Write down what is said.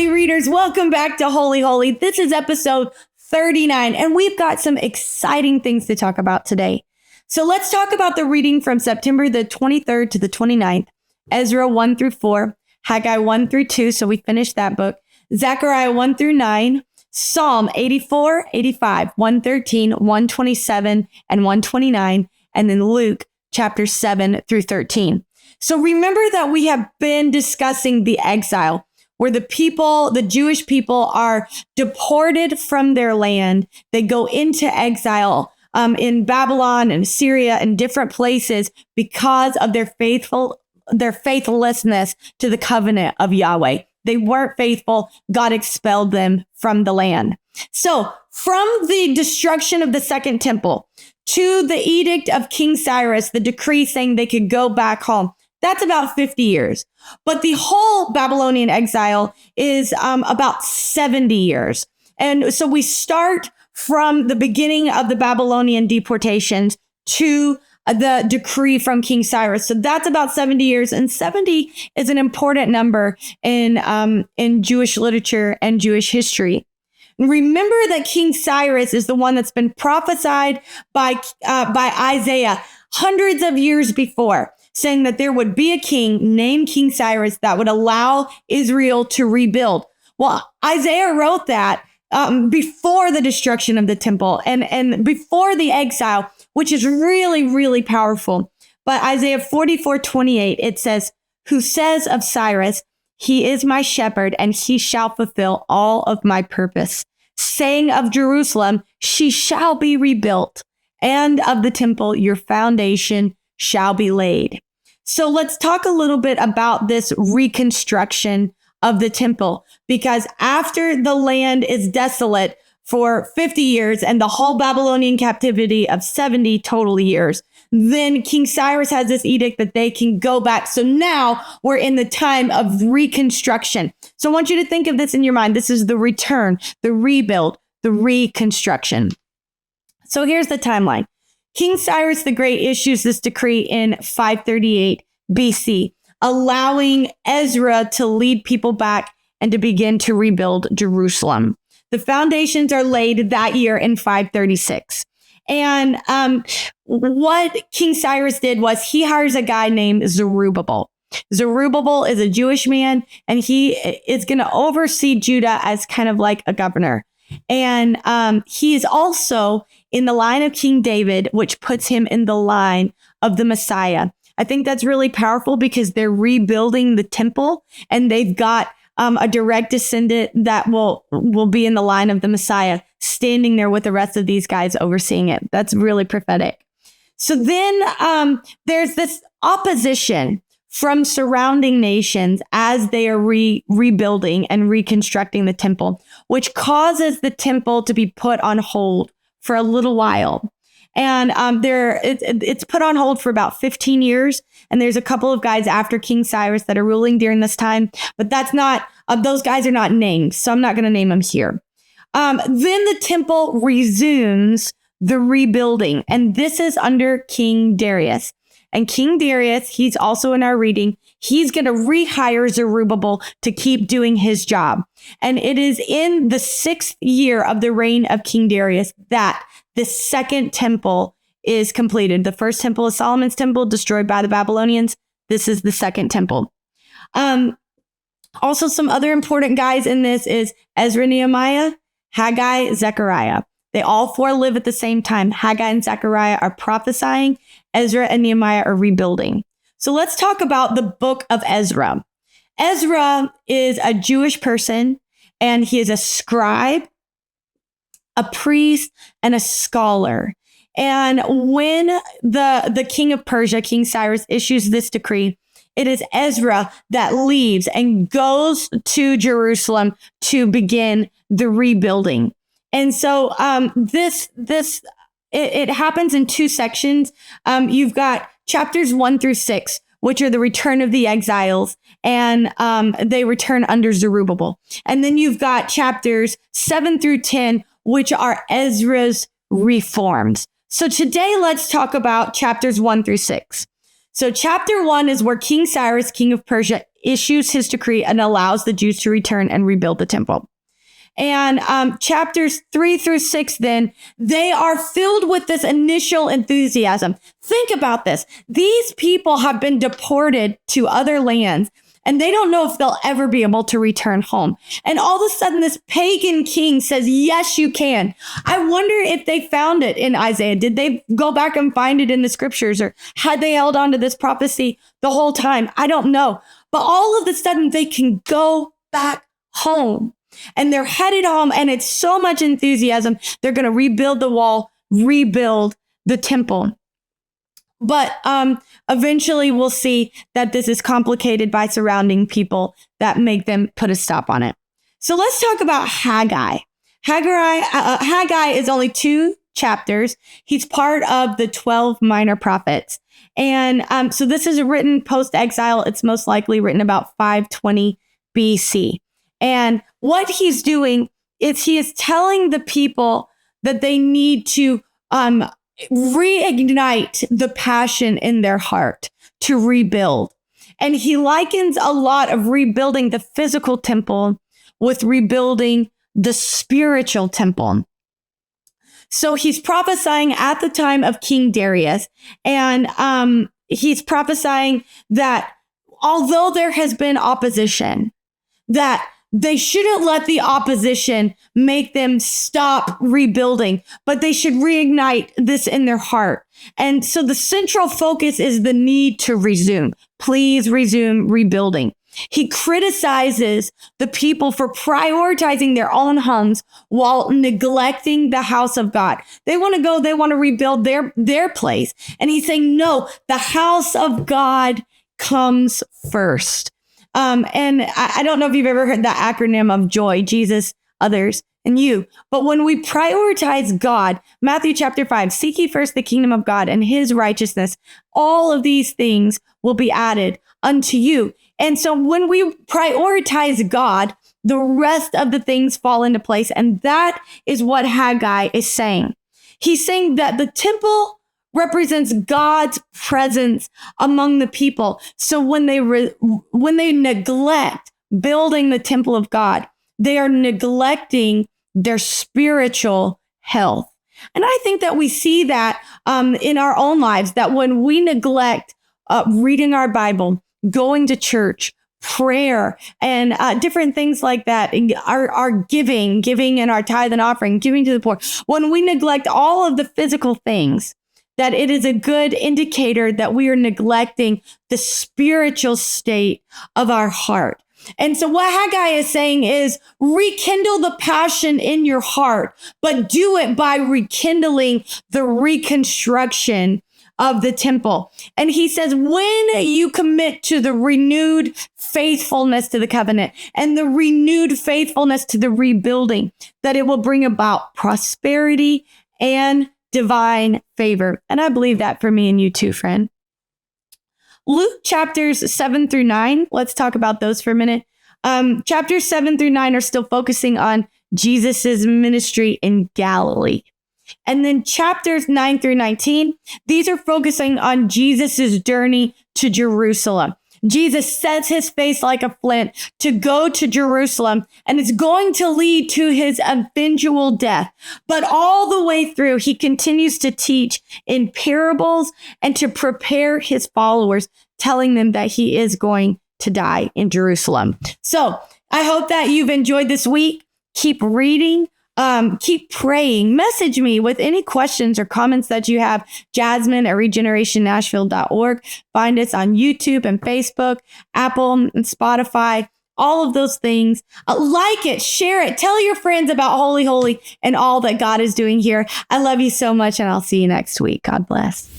Holy readers, welcome back to Holy Holy. This is episode 39, and we've got some exciting things to talk about today. So let's talk about the reading from September the 23rd to the 29th, Ezra 1 through 4, Haggai 1 through 2, so we finished that book, Zechariah 1 through 9, Psalm 84, 85, 113, 127, and 129, and then Luke chapter 7 through 13. So remember that we have been discussing the exile, where the Jewish people are deported from their land. They go into exile in Babylon and Syria and different places because of their faithlessness to the covenant of Yahweh. They weren't faithful. God expelled them from the land. So from the destruction of the second temple to the edict of King Cyrus, the decree saying they could go back home, that's about 50 years. But the whole Babylonian exile is about 70 years. And so we start from the beginning of the Babylonian deportations to the decree from King Cyrus. So that's about 70 years. And 70 is an important number in Jewish literature and Jewish history. Remember that King Cyrus is the one that's been prophesied by Isaiah hundreds of years before, saying that there would be a king named King Cyrus that would allow Israel to rebuild. Well, Isaiah wrote that before the destruction of the temple and before the exile, which is really, really powerful. But Isaiah 44:28, it says, "Who says of Cyrus, he is my shepherd, and he shall fulfill all of my purpose. Saying of Jerusalem, she shall be rebuilt, and of the temple, your foundation shall be laid." So let's talk a little bit about this reconstruction of the temple, because after the land is desolate for 50 years and the whole Babylonian captivity of 70 total years, then King Cyrus has this edict that they can go back. So now we're in the time of reconstruction. So I want you to think of this in your mind. This is the return, the rebuild, the reconstruction. So here's the timeline. King Cyrus the Great issues this decree in 538 BC, allowing Ezra to lead people back and to begin to rebuild Jerusalem. The foundations are laid that year in 536. And what King Cyrus did was he hires a guy named Zerubbabel. Zerubbabel is a Jewish man, and he is going to oversee Judah as kind of like a governor. And he is also in the line of King David, which puts him in the line of the Messiah. I think that's really powerful because they're rebuilding the temple, and they've got a direct descendant that will be in the line of the Messiah, standing there with the rest of these guys overseeing it. That's really prophetic. So then there's this opposition from surrounding nations as they are rebuilding and reconstructing the temple, which causes the temple to be put on hold for a little while. And it's put on hold for about 15 years. And there's a couple of guys after King Cyrus that are ruling during this time, but that's not, those guys are not named. So I'm not going to name them here. Then the temple resumes the rebuilding. And this is under King Darius. And King Darius, he's also in our reading, he's going to rehire Zerubbabel to keep doing his job. And it is in the 6th year of the reign of King Darius that the second temple is completed. The first temple is Solomon's temple, destroyed by the Babylonians. This is the second temple. Also, some other important guys in this is Ezra, Nehemiah, Haggai, Zechariah. They all four live at the same time. Haggai and Zechariah are prophesying. Ezra and Nehemiah are rebuilding. So let's talk about the book of Ezra. Ezra is a Jewish person, and he is a scribe, a priest, and a scholar. And when the king of Persia, King Cyrus, issues this decree, it is Ezra that leaves and goes to Jerusalem to begin the rebuilding. And so it happens in two sections. You've got chapters 1 through 6, which are the return of the exiles, and they return under Zerubbabel. And then you've got chapters 7 through 10, which are Ezra's reforms. So today, let's talk about chapters 1 through 6. So chapter 1 is where King Cyrus, king of Persia, issues his decree and allows the Jews to return and rebuild the temple. And chapters 3-6, then, they are filled with this initial enthusiasm. Think about this. These people have been deported to other lands, and they don't know if they'll ever be able to return home. And all of a sudden, this pagan king says, yes, you can. I wonder if they found it in Isaiah. Did they go back and find it in the scriptures, or had they held on to this prophecy the whole time? I don't know. But all of a sudden, they can go back home. And they're headed home, and it's so much enthusiasm. They're going to rebuild the wall, rebuild the temple. But eventually we'll see that this is complicated by surrounding people that make them put a stop on it. So let's talk about Haggai. Haggai is only 2 chapters. He's part of the 12 minor prophets. And so this is written post-exile. It's most likely written about 520 BC. And what he's doing is he is telling the people that they need to reignite the passion in their heart to rebuild. And he likens a lot of rebuilding the physical temple with rebuilding the spiritual temple. So he's prophesying at the time of King Darius, and he's prophesying that although there has been opposition, that they shouldn't let the opposition make them stop rebuilding, but they should reignite this in their heart. And so the central focus is the need to resume. Please resume rebuilding. He criticizes the people for prioritizing their own homes while neglecting the house of God. They want to go, they want to rebuild their place. And he's saying, no, the house of God comes first. And I don't know if you've ever heard that acronym of JOY, Jesus, others, and you. But when we prioritize God, Matthew chapter 5, seek ye first the kingdom of God and his righteousness, all of these things will be added unto you. And so when we prioritize God, the rest of the things fall into place. And that is what Haggai is saying. He's saying that the temple represents God's presence among the people. So when they neglect building the temple of God, they are neglecting their spiritual health. And I think that we see that in our own lives, that when we neglect reading our Bible, going to church, prayer, and different things like that, our giving and our tithe and offering, giving to the poor, when we neglect all of the physical things, that it is a good indicator that we are neglecting the spiritual state of our heart. And so what Haggai is saying is rekindle the passion in your heart, but do it by rekindling the reconstruction of the temple. And he says, when you commit to the renewed faithfulness to the covenant and the renewed faithfulness to the rebuilding, that it will bring about prosperity and divine favor. And I believe that for me and you too, friend. Luke chapters 7-9. Let's talk about those for a minute. Chapters 7-9 are still focusing on Jesus's ministry in Galilee. And then chapters 9-19, these are focusing on Jesus's journey to Jerusalem. Jesus sets his face like a flint to go to Jerusalem, and it's going to lead to his eventual death. But all the way through, he continues to teach in parables and to prepare his followers, telling them that he is going to die in Jerusalem. So I hope that you've enjoyed this week. Keep reading. Keep praying. Message me with any questions or comments that you have. Jasmine at regenerationnashville.org. Find us on YouTube and Facebook, Apple and Spotify, all of those things. Like it, share it, tell your friends about Holy Holy and all that God is doing here. I love you so much, and I'll see you next week. God bless.